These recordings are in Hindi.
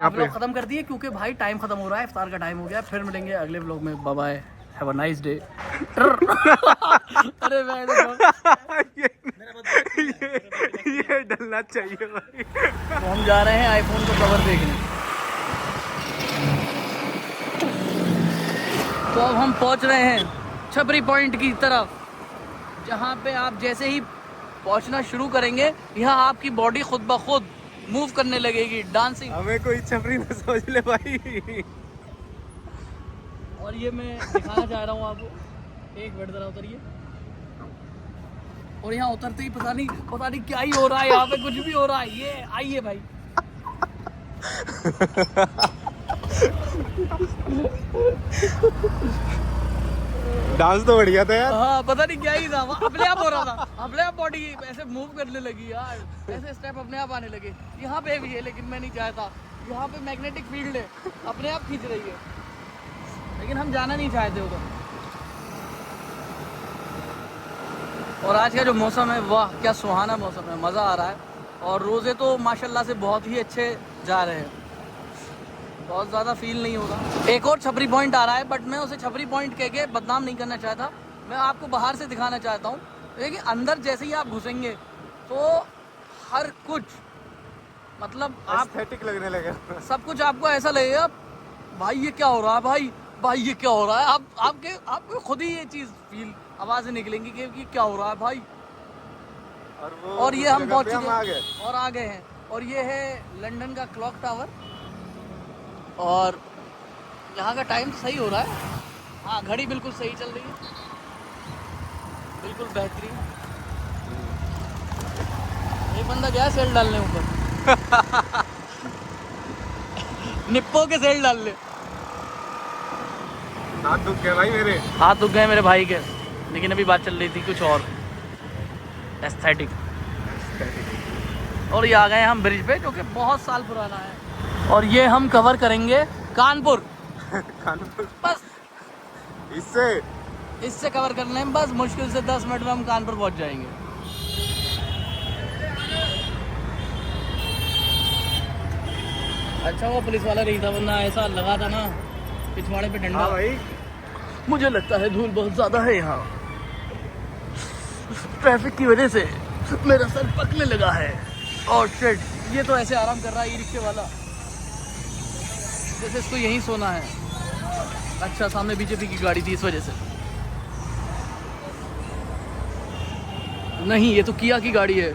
आप लोग खत्म कर दिए क्योंकि भाई टाइम खत्म हो रहा है, इफ्तार का टाइम हो गया। फिर मिलेंगे अगले व्लॉग में। Bye bye, have a nice day. अरे मैं ये डलना चाहिए भाई। तो हम जा रहे हैं आईफोन को कवर देखने। तो अब हम पहुंच रहे हैं छपरी पॉइंट की तरफ, जहां पे आप जैसे ही पहुंचना शुरू करेंगे यहाँ आपकी बॉडी खुद ब खुद मूव करने लगेगी, डांसिंग। हमें कोई छपरी न समझ ले भाई। और ये मैं दिखाना चाह रहा हूँ आपको, एक मिनट जरा उतरिए। और यहाँ उतरते ही पता नहीं क्या ही हो रहा है, यहाँ पे कुछ भी हो रहा है। ये आइए भाई। डांस तो बढ़िया था यार। हाँ, पता नहीं क्या ही था, अपने आप हो रहा था, अपने आप बॉडी ऐसे मूव करने लगी यार, ऐसे स्टेप अपने आप आने लगे। यहाँ पे भी है लेकिन मैं नहीं चाहता, यहाँ पे मैग्नेटिक फील्ड है, अपने आप खींच रही है, लेकिन हम जाना नहीं चाहते उधर। और आज का जो मौसम है, वाह क्या सुहाना मौसम है, मज़ा आ रहा है। और रोज़े तो माशाल्लाह से बहुत ही अच्छे जा रहे हैं, बहुत ज़्यादा फील नहीं हो रहा। एक और छपरी पॉइंट आ रहा है, बट मैं उसे छपरी पॉइंट कह के बदनाम नहीं करना चाहता, मैं आपको बाहर से दिखाना चाहता हूँ। लेकिन अंदर जैसे ही आप घुसेंगे तो हर कुछ मतलब आप एस्थेटिक लगने लगा। सब कुछ आपको ऐसा लगेगा भाई ये क्या हो रहा है, भाई ये क्या हो रहा है। आपको खुद ही ये चीज़ फील, आवाज़ें निकलेंगी कि ये क्या हो रहा है भाई। और ये हम पहुँच चुके हैं और आ गए हैं। और ये है लंदन का क्लॉक टावर। और यहाँ का टाइम सही हो रहा है, हाँ घड़ी बिल्कुल सही चल रही है, बिल्कुल बेहतरीन। ये बंदा गया सेल डालने ऊपर। निप्पो के सेल डाल ले। हाथ दुख गए भाई मेरे। हाथ दुख गए मेरे भाई के, लेकिन अभी बात चल रही थी कुछ और, एस्थेटिक। और ये आ गए हम ब्रिज पे, जो कि बहुत साल पुराना है। और ये हम कवर करेंगे कानपुर। कानपुर बस इससे कवर करने में बस मुश्किल से 10 मिनट में हम कानपुर पहुंच जाएंगे। अच्छा वो पुलिस वाला नहीं था, वरना ऐसा लगा था ना पिछवाड़े पे डंडा। हाँ भाई, मुझे लगता है धूल बहुत ज्यादा है यहाँ, ट्रैफिक की वजह से मेरा सर पकने लगा है। और शिट, ये तो ऐसे आराम कर रहा है ई रिक्शे वाला, जैसे इसको यहीं सोना है। अच्छा सामने बीजेपी की गाड़ी थी इस वजह से। नहीं, ये तो किया की गाड़ी है।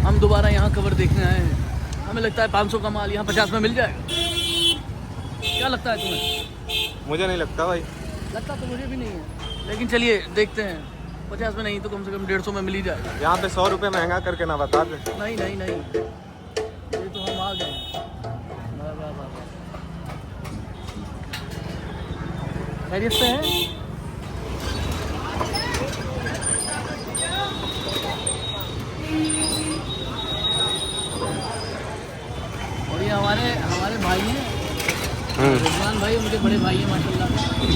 हम दोबारा यहाँ कवर देखने आए हैं। हमें लगता है 500 का माल यहाँ 50 में मिल जाएगा। क्या लगता है तुम्हें? मुझे नहीं लगता भाई। लगता तो मुझे भी नहीं है, लेकिन चलिए देखते हैं। 50 में नहीं तो कम से कम 150 में मिल ही जाएगा। यहाँ पे 100 रुपये महंगा करके ना बता दे। नहीं, ये तो हम आ गए हैं। खैरियत से हैं? और ये हमारे भाई हैं, रिजवान भाई, उनके बड़े भाई हैं माशाल्लाह।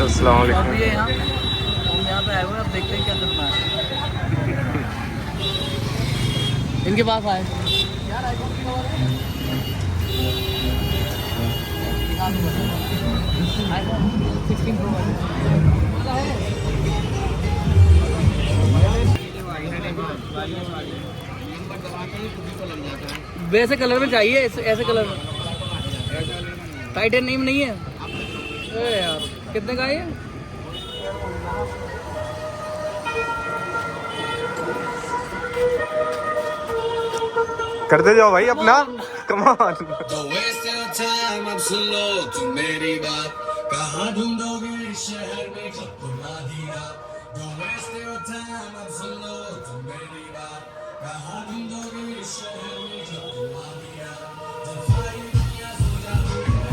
अस्सलाम और वालेकुम। भी है यहाँ, हम यहाँ पे आए हुए हैं, अब देखते हैं क्या करना है। इनके पास आए यार, आईफोन की खबर है? दिखा दो आईफोन 16 प्रो वाला है। वैसे कलर में चाहिए, ऐसे कलर में। टाइटेनियम नहीं है? अरे यार कितने का है ये? कर दे जाओ भाई अपना कमाल। मेरी बात कहाँ ढूंढोगे शहर में जब तुम आधी रात। Don't waste your time, अब सुन लो तुम मेरी बात। कहाँ ढूंढोगे शहर में जब तुम आधी रात। जब सारी दुनिया सो जाती है।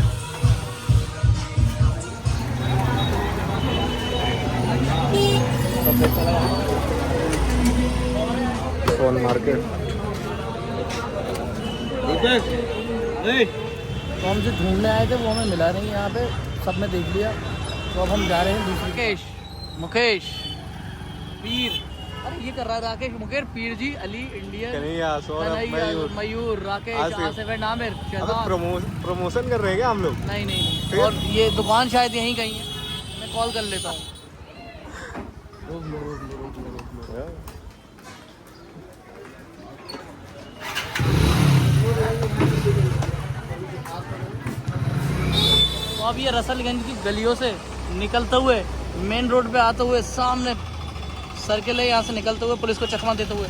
फोन मार्केट तो हम जो ढूंढने आए थे वो हमें मिला नहीं यहाँ पे, सब ने देख लिया। तो अब हम जा रहे हैं दूसरी। मुकेश, वीर, अरे ये कर रहा है राकेश मुकेर, पीर जी, अली, इंडियन, कन्हैया, सौरभ, कन्हैया, मयूर। मयूर, राकेश, आसिफ। आसिफ एंड आमिर, अबे शहजाद। प्रमोशन कर रहे हैं क्या हम लोग? नहीं नहीं नहीं। फिर? और ये दुकान शायद यहीं कहीं है, मैं कॉल कर लेता हूँ। रोक लो रोक लो रोक लो रोक लो। तो अब ये रसलगंज की गलियों से निकलते हुए मेन रोड पे आते हुए सामने सर्किल है, यहाँ से निकलते हुए पुलिस को चकमा देते हुए,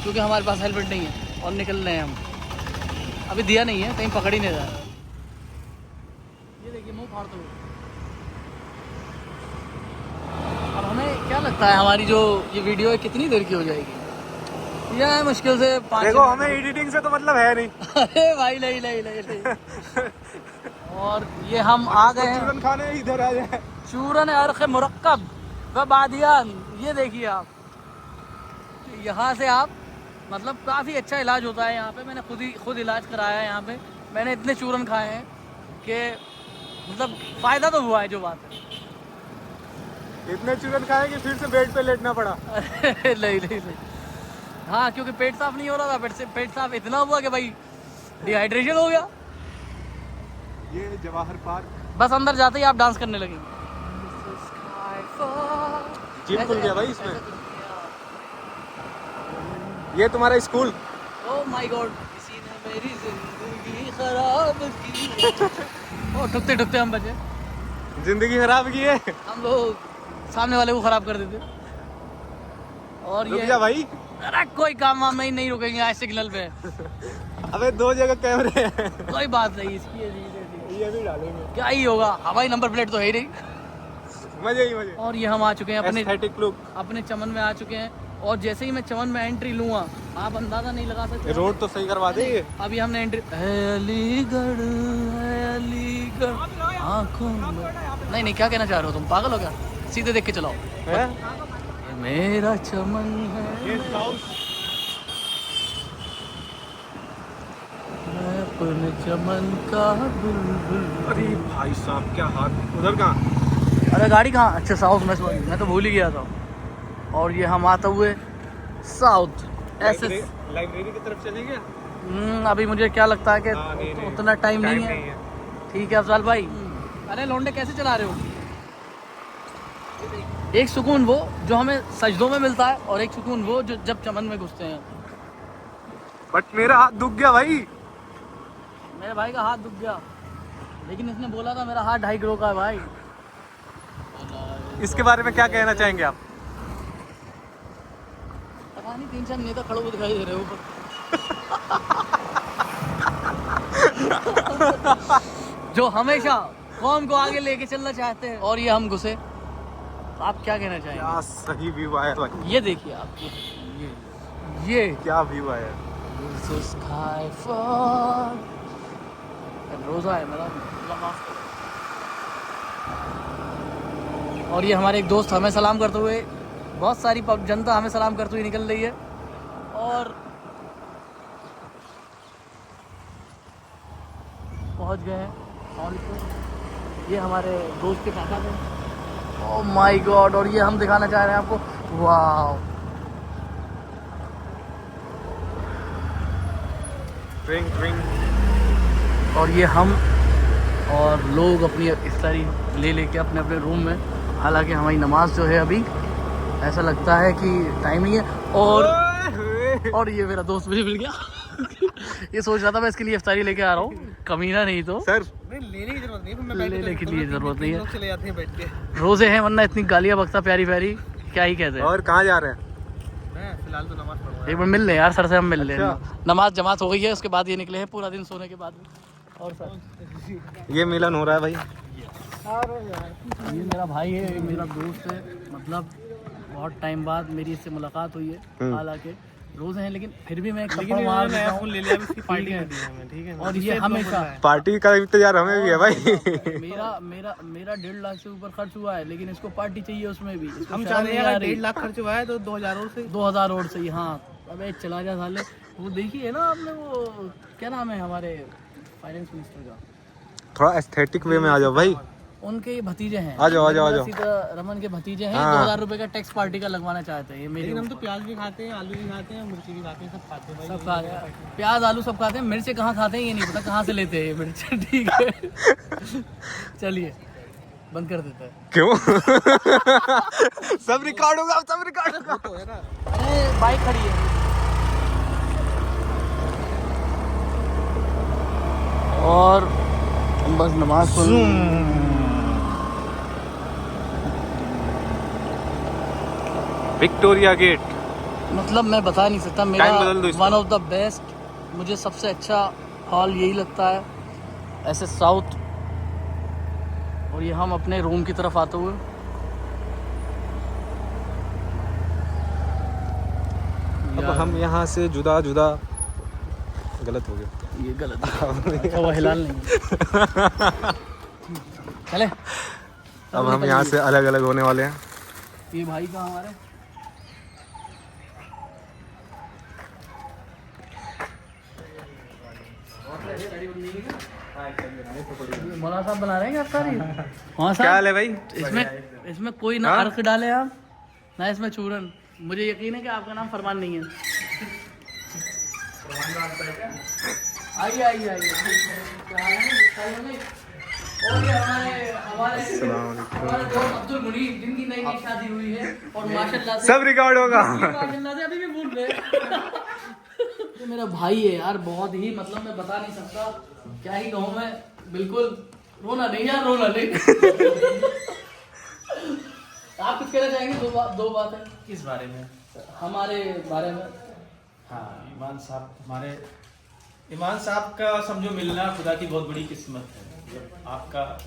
क्योंकि हमारे पास हेलमेट नहीं है और निकल रहे हैं हम। अभी दिया नहीं है, कहीं पकड़ ही नहीं रहा है। ये देखिए मुंह फाड़ते हुए। अब हमें क्या लगता है हमारी जो ये वीडियो है कितनी देर की हो जाएगी? यह है मुश्किल से 5 देखो हमें एडिटिंग से तो मतलब है नहीं। अरे भाई नहीं नहीं नहीं नहीं। और ये हम आ गए हैं चूरन खाने इधर आ जाए। चूरन अर्ख मुरक्कब व बादियान। ये देखिए आप, यहाँ से आप मतलब काफ़ी अच्छा इलाज होता है यहाँ पे। मैंने खुद इलाज कराया है यहाँ पे। मैंने इतने चूरन खाए हैं कि मतलब फ़ायदा तो हुआ है, जो बात है। इतने चूरन खाए कि फिर से बेड पे लेटना पड़ा। नहीं नहीं नहीं। हाँ, क्योंकि पेट साफ नहीं हो रहा था। पेट साफ इतना हुआ कि भाई डिहाइड्रेशन हो गया। ये जवाहर पार्क, बस अंदर जाते ही आप डांस करने लगेंगे। जिम खुल गया भाई इसमें। ये तुम्हारा स्कूल। ओह माय गॉड, किसी ने मेरी जिंदगी खराब की। ओ ठुकते ठुकते हम बचे। जिंदगी खराब की है। हम लोग सामने वाले को खराब कर देते। और रुक ये जा भाई। अरे कोई काम वाम में ही नहीं रुकेंगे आज सिग्नल पे। अबे 2 जगह कैमरे हैं। कोई बात नहीं, इसकी ये भी डालेंगे। क्या ही होगा, हवाई नंबर प्लेट तो है ही नहीं। मजे ही मजे। और ये हम आ चुके हैं एस्थेटिक लुक। अपने चमन में आ चुके हैं। और जैसे ही मैं चमन में एंट्री लूँगा, आप अंदाजा नहीं लगा सकते। रोड तो सही करवा दे। अभी हमने एंट्री अलीगढ़ है, अलीगढ़ आँखों में। नहीं नहीं, क्या कहना चाह रहे हो तुम? पागल हो क्या? सीधे देख के चलाओ। हैं? ये मेरा चमन है, ये साउथ। मैं अपने चमन का बुलबुल। अरे भाई साहब क्या हाथ। उधर कहाँ? अरे गाड़ी कहाँ? अच्छा साउथ में, सॉरी मैं तो भूल ही गया था। और ये हम आते हुए साउथ ऐसे लाइब्रेरी की तरफ चलेंगे। अभी मुझे क्या लगता है कि नहीं, उतना टाइम नहीं है। ठीक है अफजाल भाई। अरे लौंडे कैसे चला रहे हो? एक सुकून वो जो हमें सजदों में मिलता है, और एक सुकून वो जो जब चमन में घुसते हैं। बट मेरा हाथ दुख गया भाई। मेरे भाई का हाथ दुख गया, लेकिन इसने बोला था मेरा हाथ 2.5 किलो का है भाई। इसके बारे में क्या कहना चाहेंगे आप? पता नहीं 3-4 नेता खड़े हुए दिखाई दे रहे हो जो हमेशा कौम को आगे लेके चलना चाहते हैं। और ये हम घुसे, तो आप क्या कहना चाहेंगे? क्या सही व्यू आया भाई। ये देखिए आप, ये क्या व्यू आया। रोजा है मेरा। और ये हमारे एक दोस्त हमें सलाम करते हुए, बहुत सारी जनता हमें सलाम करते हुए निकल रही है। और पहुंच गए हैं हॉल पे। ये हमारे दोस्त के पापा थे। Oh my God. और ये हम दिखाना चाह रहे हैं आपको। वाह, ड्रिंक ड्रिंक। और ये हम और लोग अपनी इफ्तारी ले लेके अपने अपने रूम में। हालांकि हमारी नमाज जो है अभी ऐसा लगता है कि टाइम ही है। और ये मेरा दोस्त मुझे मिल गया ये सोच रहा था मैं इसके लिए इफ्तारी लेके आ रहा हूँ, कमीना नहीं तो। सर लेने की जरूरत नहीं, मैं लेने की लिए जरूरत नहीं है, चले जाते हैं बैठ के। रोजे हैं वरना इतनी गालियाँ बकता प्यारी प्यारी, क्या ही कहते हैं। और कहाँ जा रहे हैं? मैं फिलहाल तो नमाज पढ़ रहा हूँ। एक बार मिल ले यार सर से, हम मिल ले। अच्छा। नमाज जमात हो गई है, उसके बाद ये निकले हैं पूरा दिन सोने के बाद। और सर ये मिलन हो रहा है भाई। ये मेरा भाई है, ये मेरा दोस्त है। मतलब बहुत टाइम बाद मेरी इससे मुलाकात हुई है। हालांकि रोज हैं, लेकिन फिर भी मैं लेकिन मार नया देता फोन हूँ। ले लिया, इसकी पार्टी कर दी है हमें, ठीक है। और ये हमेशा पार्टी का इंतजार हमें भी है भाई। मेरा 1.5 लाख से ऊपर खर्च हुआ है, लेकिन इसको पार्टी चाहिए उसमें भी। इसको हम शर्म चाहते नहीं हैं आ अगर रही। 1.5 लाख खर्च हुआ है तो 2000 और से 2000 और सही। हाँ अबे चला जा साले। वो देखिए ना आपने, वो क्या नाम है हमारे फाइनेंस मिनिस्टर का? थोड़ा एस्थेटिक वे में आ जाओ भाई। उनके ये भतीजे हैं। आ जाओ, आ जाओ, आ जाओ। सीतारमन के भतीजे हैं। हाँ। 2000 रुपए का टैक्स पार्टी का लगवाना चाहते हैं ये मेरी। लेकिन हम तो प्याज भी खाते हैं, आलू भी खाते हैं, मिर्ची भी खाते हैं, सब खाते हैं भाई। सब खा गया, प्याज आलू सब खाते हैं, मिर्च कहाँ खाते हैं ये नहीं पता, कहाँ से लेते हैं ये मिर्च। ठीक है चलिए बंद कर देते हैं। क्यों? सब रिकॉर्ड होगा, सब रिकॉर्ड होगा। अरे बाइक खड़ी है और बस नमाज पढ़। Victoria Gate. मतलब मैं बता नहीं सकता, मेरा Time बदल दो इसका। वन ऑफ द बेस्ट, मुझे सबसे अच्छा हॉल यही लगता है ऐसे साउथ। और ये हम अपने रूम की तरफ आते हुए अब हम यहाँ से जुदा जुदा, गलत हो गया, ये गलत है। अच्छा वो हिलाल नहीं है। चले अब हम यहाँ से अलग अलग होने वाले हैं। ये भाई का हमारे मौलाना साहब बना रहे हैं आप सारी। हाँ क्या हाल है भाई? इसमें कोई ना अर्क डाले आप ना इसमें चूरन। मुझे यकीन है कि आपका नाम फरमान नहीं है। आइए आइए आइए। और ये हमारे दोस्त अब्दुल मुनीर जिनकी नई नई शादी हुई है और माशाल्लाह से सब रिकॉर्ड होगा। माशाल्लाह से अभी भी भूल रहे। ये मेरा भाई है यार, बहुत ही मतलब मैं बता नहीं सकता क्या ही कहूँ मैं। बिल्कुल रोना नहीं यार, रोना नहीं। आप कुछ कहना चाहेंगे? दो बात है। किस बारे में? हमारे बारे में। हाँ, ईमान साहब हमारे ईमान साहब का समझो मिलना खुदा की बहुत बड़ी किस्मत है। आपका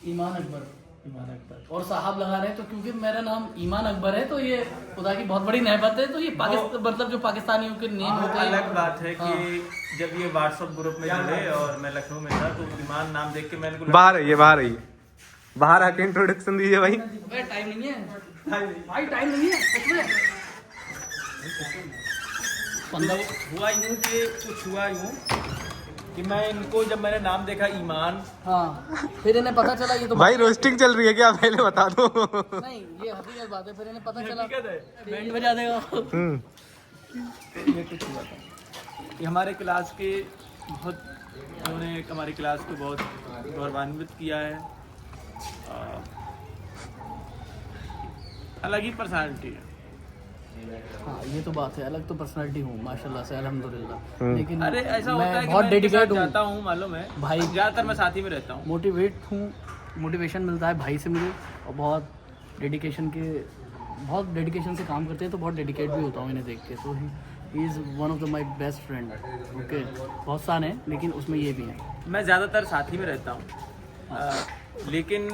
ईमान अकबर ईमान अकबर और साहब लगा रहे हैं तो क्योंकि मेरा नाम ईमान अकबर है तो ये खुदा की बहुत बड़ी नेमत है। तो ये पाकिस्तान मतलब जो पाकिस्तानियों के नेम होते हैं। अलग बात है हाँ। कि जब ये व्हाट्सएप ग्रुप में जुड़े और मैं लखनऊ में था तो ईमान नाम देख के मैंने को बाहर आइए, बाहर आइए, बाहर आके इंट्रोडक्शन दीजिए भाई। भाई टाइम नहीं है, भाई टाइम नहीं है सच में। 15 हुआ यूँ कि कुछ हुआ यूँ कि मैं इनको जब मैंने नाम देखा ईमान, हाँ फिर इन्हें पता चला ये तो भाई रोस्टिंग चल रही है क्या? पहले बता दो। नहीं ये हकीकत बात है। फिर इन्हें पता चला हकीकत है। बैंड बजा देगा। ये कुछ हुआ था। ये हमारे क्लास के बहुत, उन्होंने हमारी क्लास को बहुत गौरवान्वित किया है। अलग ही पर्सनालिटी है। हाँ ये तो बात है, अलग तो पर्सनालिटी हूँ माशाल्लाह से अल्हम्दुलिल्लाह। लेकिन अरे ऐसा मैं होता है कि बहुत मैं इनके डेडिकेट साथ हूँ जाता हूँ, मालूम है भाई। ज़्यादातर मैं साथ ही में रहता हूँ। मोटिवेट हूँ, मोटिवेशन मिलता है भाई से मुझे। और बहुत डेडिकेशन से काम करते हैं तो बहुत डेडिकेट भी होता हूँ इन्हें देख के। तो he is one of the my best friend. Okay बहुत सारे हैं लेकिन उसमें ये भी हैं। मैं ज़्यादातर साथ ही में रहता हूँ। लेकिन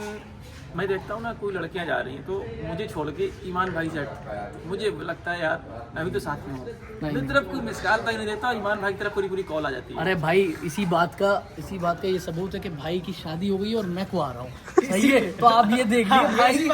मैं देखता हूँ ना कोई लड़कियाँ जा रही हैं तो मुझे छोड़ के ईमान भाई से मुझे लगता है यार मैं भी तो साथ में हूँ। मेरी तरफ कोई मिसकाल तक नहीं देता, ईमान भाई की तरफ पूरी कॉल आ जाती है। अरे भाई इसी बात का ये सबूत है कि भाई की शादी हो गई है और मैं को आ रहा हूँ। सही है तो आप ये देखिए भाई की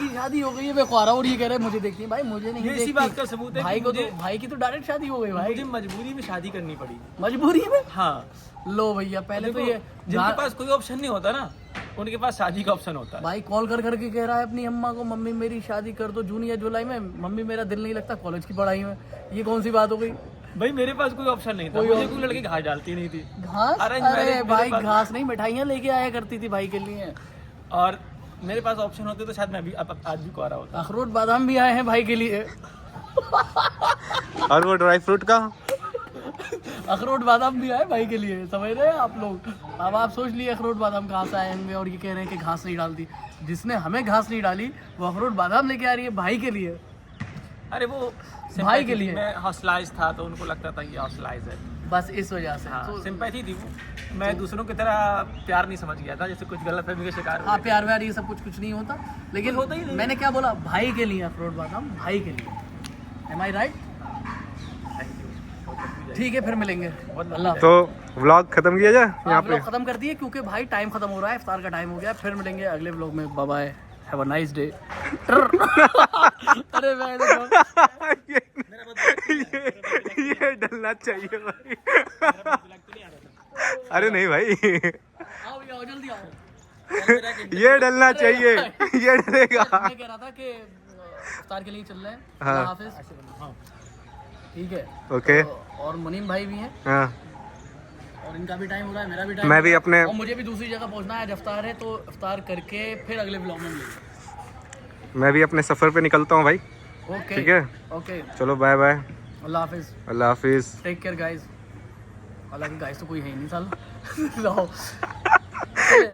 शादी हो गई है, मैं को आ रहा हूँ और ये कह रहे हैं मुझे देखिए। भाई मुझे नहीं इसी बात का सबूत है भाई कि को तो भाई की तो डायरेक्ट शादी हो गई भाई। मुझे मजबूरी में शादी करनी पड़ी। मजबूरी में? हाँ लो भैया पहले तो ये जिनके पास कोई ऑप्शन नहीं होता ना उनके पास शादी का ऑप्शन होता है। भाई कॉल कर करके कह रहा है अपनी अम्मा को, मम्मी मेरी शादी कर दो जून या जुलाई में। मम्मी मेरा दिल नहीं लगता कॉलेज की पढ़ाई में। ये कौन सी बात हो गई? भाई मेरे पास कोई ऑप्शन नहीं था, मुझे कोई लड़की घास डालती नहीं थी। घास? अरे भाई घास नहीं मिठाइयाँ लेके आया करती थी भाई के लिए। और मेरे पास ऑप्शन होते तो शायद मैं भी आज भी कुआरा होता। अखरोट बादाम भी आए हैं भाई के लिए। और वो ड्राई फ्रूट का अखरोट बादाम भी आए भाई के लिए, समझ रहे हैं आप लोग। अब आप सोच लिए अखरोट बादाम कहाँ से आए होंगे और ये कह रहे हैं कि घास नहीं डालती। जिसने हमें घास नहीं डाली वो अखरोट बादाम लेके आ रही है भाई के लिए। अरे वो भाई के लिए मैं हौसलाइज था तो उनको लगता था ये हौसलाइज है, बस इस वजह से। हाँ, सिंपैथी थी वो। मैं दूसरों की तरह प्यार नहीं समझ गया था, जैसे कुछ गलतफहमी का शिकार हो हाँ गया। प्यार व्यार ये सब कुछ नहीं होता, लेकिन होता ही नहीं। मैंने क्या बोला? भाई के लिए अखरोट बादाम, भाई के लिए। एम आई राइट? ठीक है फिर मिलेंगे। अल्लाह तो व्लॉग खत्म किया जाए यहाँ पे। व्लॉग खत्म कर दिए क्योंकि भाई टाइम खत्म हो रहा है, इफ्तार का टाइम हो गया। फिर मिलेंगे अगले व्लॉग में। Bye bye, have a nice day. अरे मैं ये डलना चाहिए भाई। अरे नहीं भाई। आओ भैया, आओ जल्दी आओ। ये डलना चाहिए, ये डलेगा। मैं कह रहा था कि इफ्तार के लिए चल रहे हैं। हाँ। अल्लाह हाफिज। ठीक है। ओके। तो, और मुनीम भाई भी हैं हाँ, और इनका भी टाइम हो रहा है, मेरा भी टाइम मैं भी अपने और मुझे भी दूसरी जगह पहुंचना है। आज इफ्तार है तो इफ्तार करके फिर अगले ब्लॉग में मिलेंगे। मैं भी अपने सफ़र पे निकलता हूँ भाई। ओके ठीक है, ओके, चलो बाय बाय, अल्लाह हाफिज, अल्लाह हाफिज़। Take care guys. हालांकि गाइस तो कोई है ही नहीं साल।